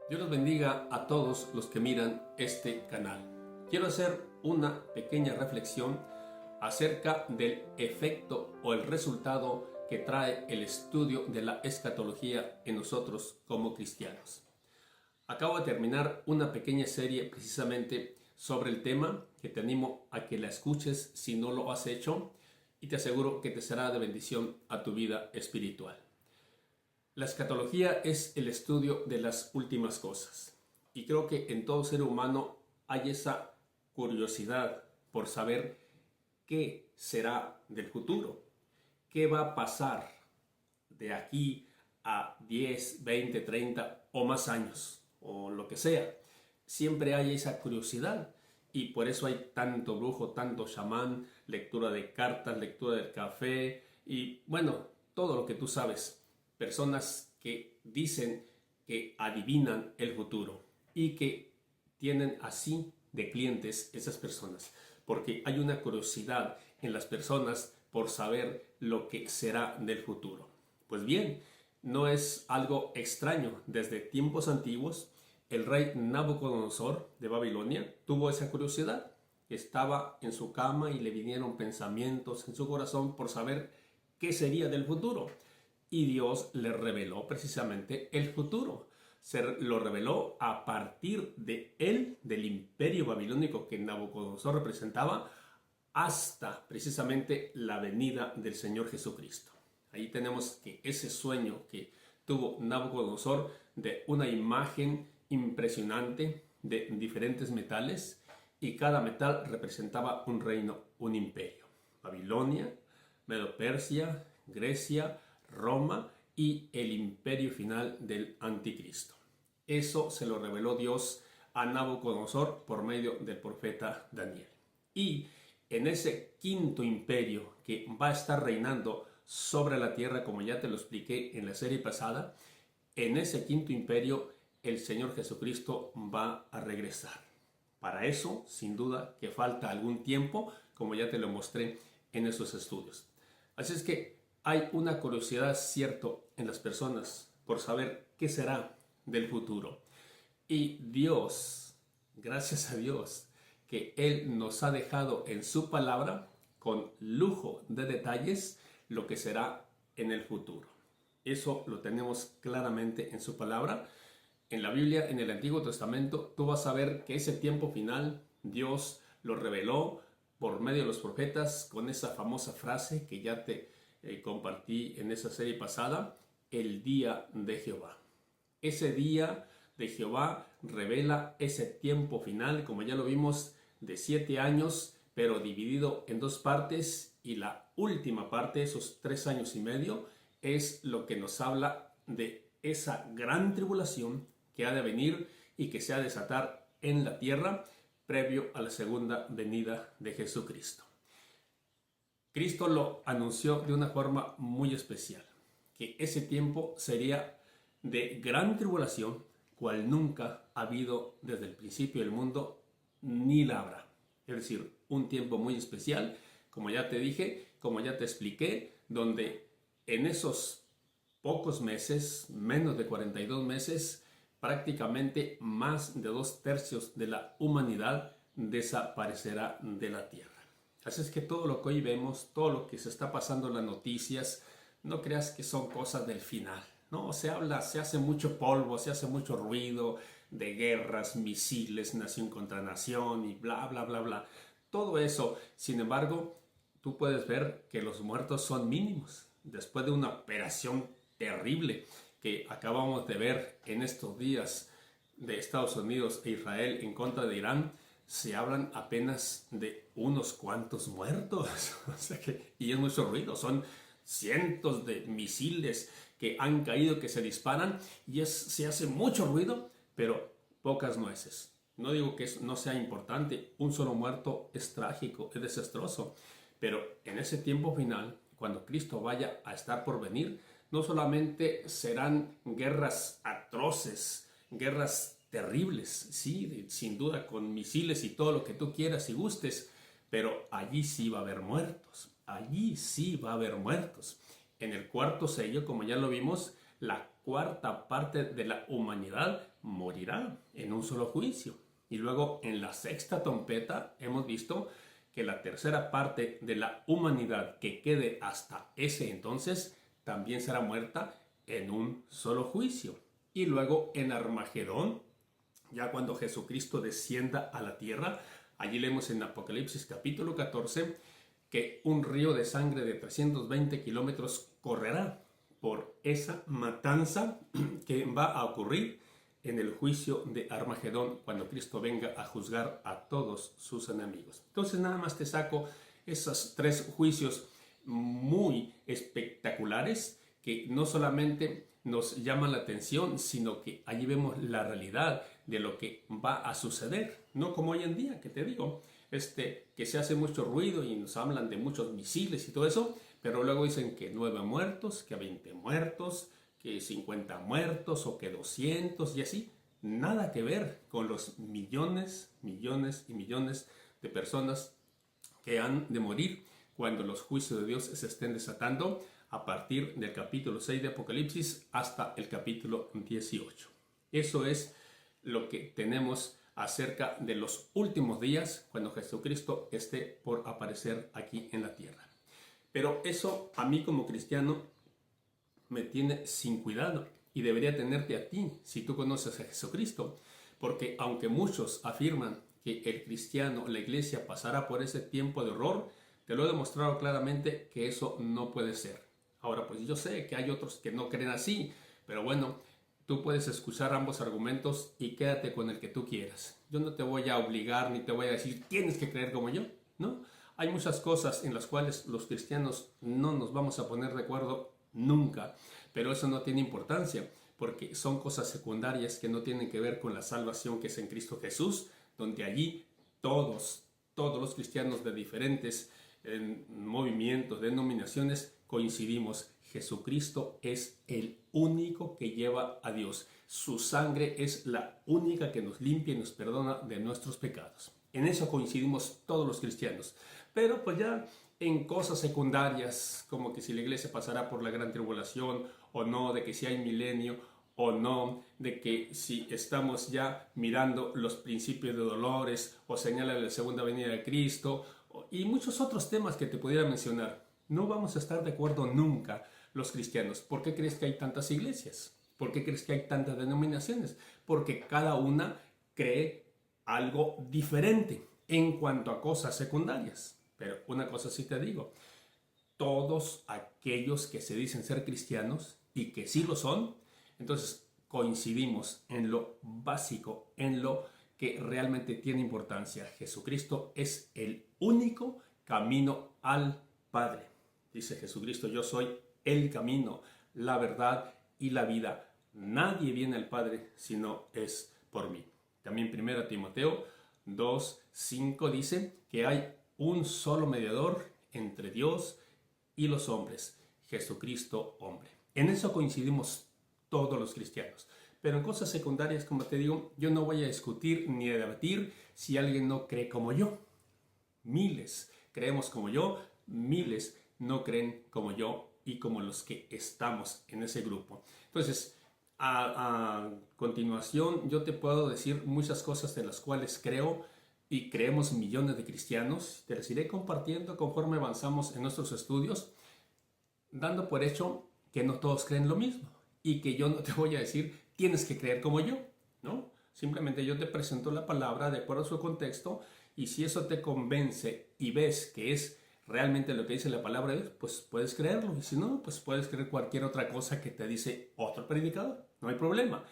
Dios los bendiga a todos los que miran este canal. Quiero hacer una pequeña reflexión acerca del efecto o el resultado que trae el estudio de la escatología en nosotros como cristianos. Acabo de terminar una pequeña serie precisamente sobre el tema que te animo a que la escuches si no lo has hecho y te aseguro que te será de bendición a tu vida espiritual. La escatología es el estudio de las últimas cosas y creo que en todo ser humano hay esa curiosidad por saber qué será del futuro, qué va a pasar de aquí a 10, 20, 30 o más años o lo que sea. Siempre hay esa curiosidad y por eso hay tanto brujo, tanto chamán, lectura de cartas, lectura del café y bueno, todo lo que tú sabes. Personas que dicen que adivinan el futuro y que tienen así de clientes esas personas, porque hay una curiosidad en las personas por saber lo que será del futuro. Pues bien, no es algo extraño. Desde tiempos antiguos, el rey Nabucodonosor de Babilonia tuvo esa curiosidad. Estaba en su cama y le vinieron pensamientos en su corazón por saber qué sería del futuro. Y Dios le reveló precisamente el futuro. Se lo reveló a partir de él, del imperio babilónico que Nabucodonosor representaba, hasta precisamente la venida del Señor Jesucristo. Ahí tenemos que ese sueño que tuvo Nabucodonosor de una imagen impresionante de diferentes metales, y cada metal representaba un reino, un imperio. Babilonia, Medo-Persia, Grecia, Roma y el imperio final del anticristo. Eso se lo reveló Dios a Nabucodonosor por medio del profeta Daniel. Y en ese quinto imperio que va a estar reinando sobre la tierra, como ya te lo expliqué en la serie pasada, en ese quinto imperio el Señor Jesucristo va a regresar. Para eso, sin duda, que falta algún tiempo, como ya te lo mostré en esos estudios. Así es que hay una curiosidad cierto en las personas por saber qué será del futuro. Y Dios, gracias a Dios, que Él nos ha dejado en su palabra con lujo de detalles lo que será en el futuro. Eso lo tenemos claramente en su palabra. En la Biblia, en el Antiguo Testamento, tú vas a ver que ese tiempo final Dios lo reveló por medio de los profetas con esa famosa frase que ya te compartí en esa serie pasada, el día de Jehová. Ese día de Jehová revela ese tiempo final, como ya lo vimos, de 7 años, pero dividido en 2 partes, y la última parte, esos 3 años y medio, es lo que nos habla de esa gran tribulación que ha de venir y que se ha de desatar en la tierra previo a la segunda venida de Jesucristo. Cristo lo anunció de una forma muy especial, que ese tiempo sería de gran tribulación, cual nunca ha habido desde el principio del mundo, ni la habrá. Es decir, un tiempo muy especial, como ya te dije, como ya te expliqué, donde en esos pocos meses, menos de 42 meses, prácticamente más de 2/3 de la humanidad desaparecerá de la tierra. Así es que todo lo que hoy vemos, todo lo que se está pasando en las noticias, no creas que son cosas del final. No, se hace mucho polvo, se hace mucho ruido de guerras, misiles, nación contra nación y bla, bla, bla, bla. Todo eso, sin embargo, tú puedes ver que los muertos son mínimos. Después de una operación terrible que acabamos de ver en estos días de Estados Unidos e Israel en contra de Irán, se hablan apenas de unos cuantos muertos. O sea y es mucho ruido, son cientos de misiles que han caído, que se disparan, y se hace mucho ruido, pero pocas nueces. No digo que eso no sea importante, un solo muerto es trágico, es desastroso, pero en ese tiempo final, cuando Cristo vaya a estar por venir, no solamente serán guerras atroces, guerras terribles, sí, sin duda, con misiles y todo lo que tú quieras y gustes, pero allí sí va a haber muertos, allí sí va a haber muertos. En el cuarto sello, como ya lo vimos, la cuarta parte de la humanidad morirá en un solo juicio. Y luego en la sexta trompeta hemos visto que la tercera parte de la humanidad que quede hasta ese entonces también será muerta en un solo juicio. Y luego en Armagedón, ya cuando Jesucristo descienda a la tierra, allí leemos en Apocalipsis capítulo 14 que un río de sangre de 320 kilómetros correrá por esa matanza que va a ocurrir en el juicio de Armagedón cuando Cristo venga a juzgar a todos sus enemigos. Entonces nada más te saco esos tres juicios muy espectaculares que no solamente nos llaman la atención, sino que allí vemos la realidad de lo que va a suceder, no como hoy en día, que te digo, que se hace mucho ruido y nos hablan de muchos misiles y todo eso, pero luego dicen que 9 muertos, que 20 muertos, que 50 muertos o que 200 y así. Nada que ver con los millones, millones y millones de personas que han de morir cuando los juicios de Dios se estén desatando a partir del capítulo 6 de Apocalipsis hasta el capítulo 18. Eso es lo que tenemos acerca de los últimos días cuando Jesucristo esté por aparecer aquí en la tierra. Pero eso a mí como cristiano me tiene sin cuidado y debería tenerte a ti si tú conoces a Jesucristo, porque aunque muchos afirman que el cristiano, la iglesia pasará por ese tiempo de horror, te lo he demostrado claramente que eso no puede ser. Ahora pues yo sé que hay otros que no creen así, pero bueno, tú puedes escuchar ambos argumentos y quédate con el que tú quieras. Yo no te voy a obligar ni te voy a decir tienes que creer como yo, ¿no? Hay muchas cosas en las cuales los cristianos no nos vamos a poner de acuerdo nunca, pero eso no tiene importancia porque son cosas secundarias que no tienen que ver con la salvación que es en Cristo Jesús, donde allí todos los cristianos de diferentes movimientos, denominaciones, coincidimos. Jesucristo es el único que lleva a Dios. Su sangre es la única que nos limpia y nos perdona de nuestros pecados. En eso coincidimos todos los cristianos. Pero pues ya en cosas secundarias, como que si la iglesia pasará por la gran tribulación o no, de que si hay milenio o no, de que si estamos ya mirando los principios de dolores o señala de la segunda venida de Cristo y muchos otros temas que te pudiera mencionar. No vamos a estar de acuerdo nunca los cristianos. ¿Por qué crees que hay tantas iglesias? ¿Por qué crees que hay tantas denominaciones? Porque cada una cree algo diferente en cuanto a cosas secundarias. Pero una cosa sí te digo, todos aquellos que se dicen ser cristianos y que sí lo son, entonces coincidimos en lo básico, en lo que realmente tiene importancia. Jesucristo es el único camino al Padre. Dice Jesucristo, yo soy el camino, la verdad y la vida. Nadie viene al Padre si no es por mí. También 1 Timoteo 2:5 dice que hay un solo mediador entre Dios y los hombres, Jesucristo hombre. En eso coincidimos todos los cristianos. Pero en cosas secundarias, como te digo, yo no voy a discutir ni a debatir si alguien no cree como yo. Miles creemos como yo, miles no creen como yo y como los que estamos en ese grupo. Entonces, a continuación, yo te puedo decir muchas cosas de las cuales creo y creemos millones de cristianos. Te las iré compartiendo conforme avanzamos en nuestros estudios, dando por hecho que no todos creen lo mismo y que yo no te voy a decir tienes que creer como yo, ¿no? Simplemente yo te presento la palabra de acuerdo a su contexto y si eso te convence y ves que es realmente lo que dice la palabra de Dios, pues puedes creerlo. Y si no, pues puedes creer cualquier otra cosa que te dice otro predicador. No hay problema.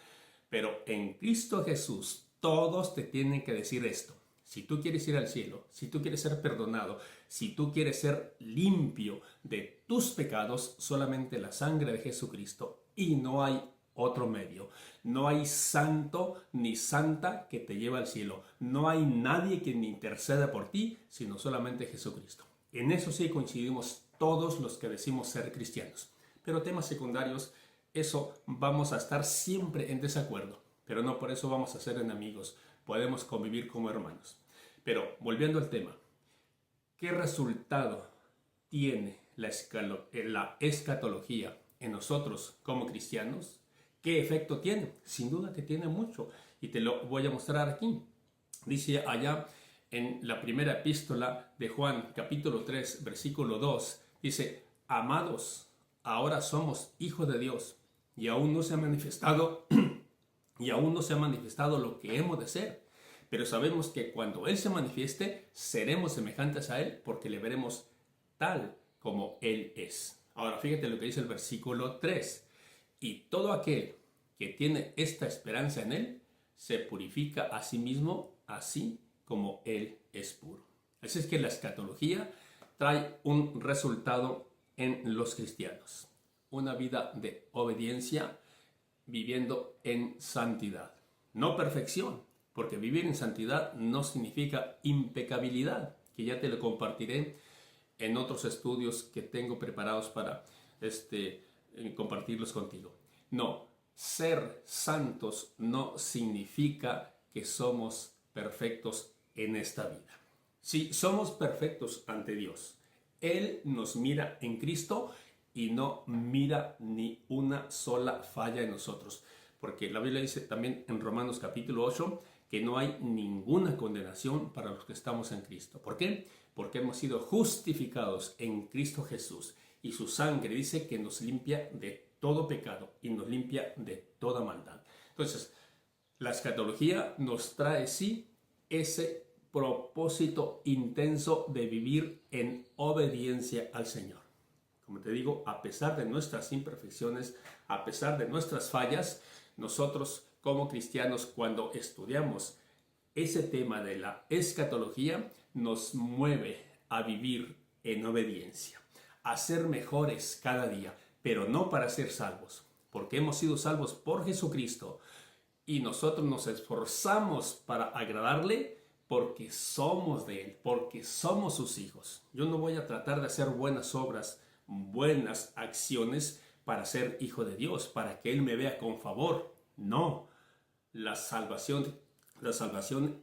Pero en Cristo Jesús, todos te tienen que decir esto. Si tú quieres ir al cielo, si tú quieres ser perdonado, si tú quieres ser limpio de tus pecados, solamente la sangre de Jesucristo y no hay otro medio. No hay santo ni santa que te lleve al cielo. No hay nadie que interceda por ti, sino solamente Jesucristo. En eso sí coincidimos todos los que decimos ser cristianos. Pero temas secundarios, eso vamos a estar siempre en desacuerdo. Pero no por eso vamos a ser enemigos. Podemos convivir como hermanos. Pero volviendo al tema, ¿qué resultado tiene la escatología en nosotros como cristianos? ¿Qué efecto tiene? Sin duda que tiene mucho, y te lo voy a mostrar aquí. Dice allá en la primera epístola de Juan, capítulo 3, versículo 2, dice: amados, ahora somos hijos de Dios, y aún no se ha manifestado y aún no se ha manifestado lo que hemos de ser, pero sabemos que cuando Él se manifieste, seremos semejantes a Él, porque le veremos tal como Él es. Ahora fíjate lo que dice el versículo 3: y todo aquel que tiene esta esperanza en Él, se purifica a sí mismo, así como Él es puro. Así es que la escatología trae un resultado en los cristianos: una vida de obediencia, viviendo en santidad. No perfección, porque vivir en santidad no significa impecabilidad, que ya te lo compartiré en otros estudios que tengo preparados para compartirlos contigo. No, ser santos no significa que somos perfectos en esta vida. Si somos perfectos ante Dios, Él nos mira en Cristo y no mira ni una sola falla en nosotros. Porque la Biblia dice también en Romanos capítulo 8 que no hay ninguna condenación para los que estamos en Cristo. ¿Por qué? Porque hemos sido justificados en Cristo Jesús, y su sangre dice que nos limpia de todo pecado y nos limpia de toda maldad. Entonces, la escatología nos trae sí ese propósito intenso de vivir en obediencia al Señor. Como te digo, a pesar de nuestras imperfecciones, a pesar de nuestras fallas, nosotros como cristianos, cuando estudiamos ese tema de la escatología, nos mueve a vivir en obediencia, a ser mejores cada día, pero no para ser salvos, porque hemos sido salvos por Jesucristo y nosotros nos esforzamos para agradarle porque somos de Él, porque somos sus hijos. Yo no voy a tratar de hacer buenas obras, buenas acciones para ser hijo de Dios, para que Él me vea con favor. No, la salvación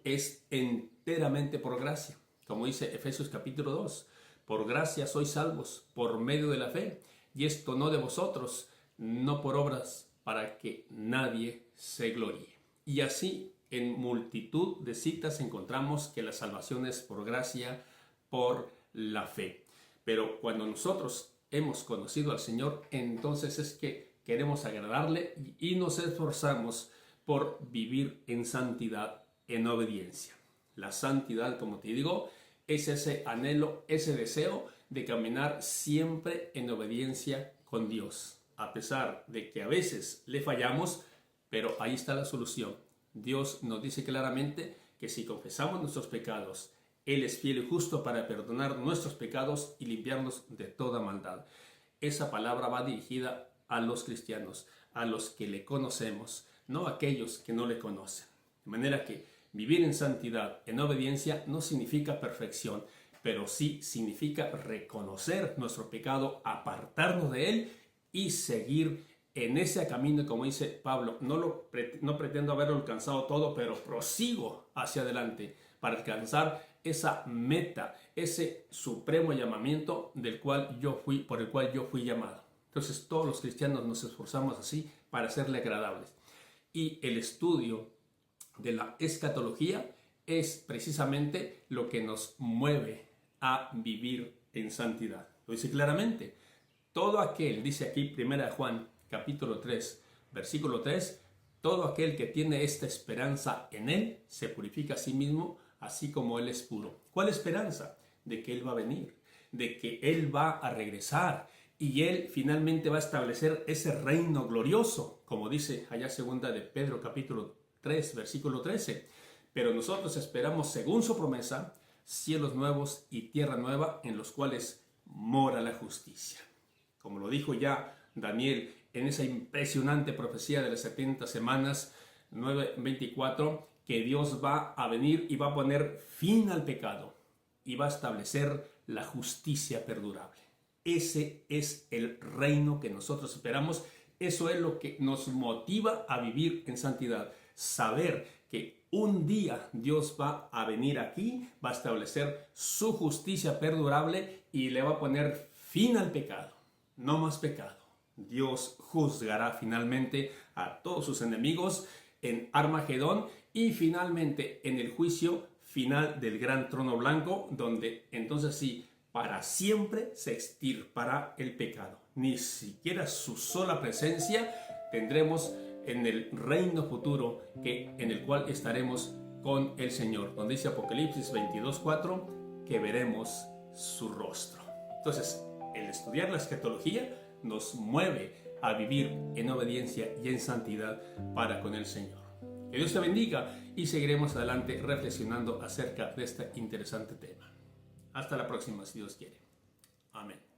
es enteramente por gracia. Como dice Efesios capítulo 2, por gracia sois salvos por medio de la fe, y esto no de vosotros, no por obras, para que nadie se gloríe. Y así, en multitud de citas encontramos que la salvación es por gracia, por la fe. Pero cuando nosotros hemos conocido al Señor, entonces es que queremos agradarle y nos esforzamos por vivir en santidad, en obediencia. La santidad, como te digo, es ese anhelo, ese deseo de caminar siempre en obediencia con Dios, a pesar de que a veces le fallamos, pero ahí está la solución. Dios nos dice claramente que si confesamos nuestros pecados, Él es fiel y justo para perdonar nuestros pecados y limpiarnos de toda maldad. Esa palabra va dirigida a los cristianos, a los que le conocemos, no a aquellos que no le conocen. De manera que vivir en santidad, en obediencia, no significa perfección, pero sí significa reconocer nuestro pecado, apartarnos de él y seguir en ese camino. Como dice Pablo, no pretendo haberlo alcanzado todo, pero prosigo hacia adelante para alcanzar esa meta, ese supremo llamamiento por el cual yo fui llamado. Entonces todos los cristianos nos esforzamos así para serle agradables. Y el estudio de la escatología es precisamente lo que nos mueve a vivir en santidad. Lo dice claramente. Todo aquel, dice aquí 1 Juan capítulo 3, versículo 3, todo aquel que tiene esta esperanza en Él se purifica a sí mismo, así como Él es puro. ¿Cuál esperanza? De que Él va a venir, de que Él va a regresar y Él finalmente va a establecer ese reino glorioso, como dice allá segunda de Pedro capítulo 3, versículo 13. Pero nosotros esperamos, según su promesa, cielos nuevos y tierra nueva en los cuales mora la justicia. Como lo dijo ya Daniel en esa impresionante profecía de las 70 semanas, 9:24, que Dios va a venir y va a poner fin al pecado y va a establecer la justicia perdurable. Ese es el reino que nosotros esperamos. Eso es lo que nos motiva a vivir en santidad. Saber que un día Dios va a venir aquí, va a establecer su justicia perdurable y le va a poner fin al pecado. No más pecado. Dios juzgará finalmente a todos sus enemigos en Armagedón y finalmente en el juicio final del gran trono blanco, donde entonces sí, para siempre se extirpará el pecado. Ni siquiera su sola presencia tendremos en el reino futuro en el cual estaremos con el Señor, donde dice Apocalipsis 22:4 que veremos su rostro. Entonces, el estudiar la escatología nos mueve a vivir en obediencia y en santidad para con el Señor. Que Dios te bendiga y seguiremos adelante reflexionando acerca de este interesante tema. Hasta la próxima, si Dios quiere. Amén.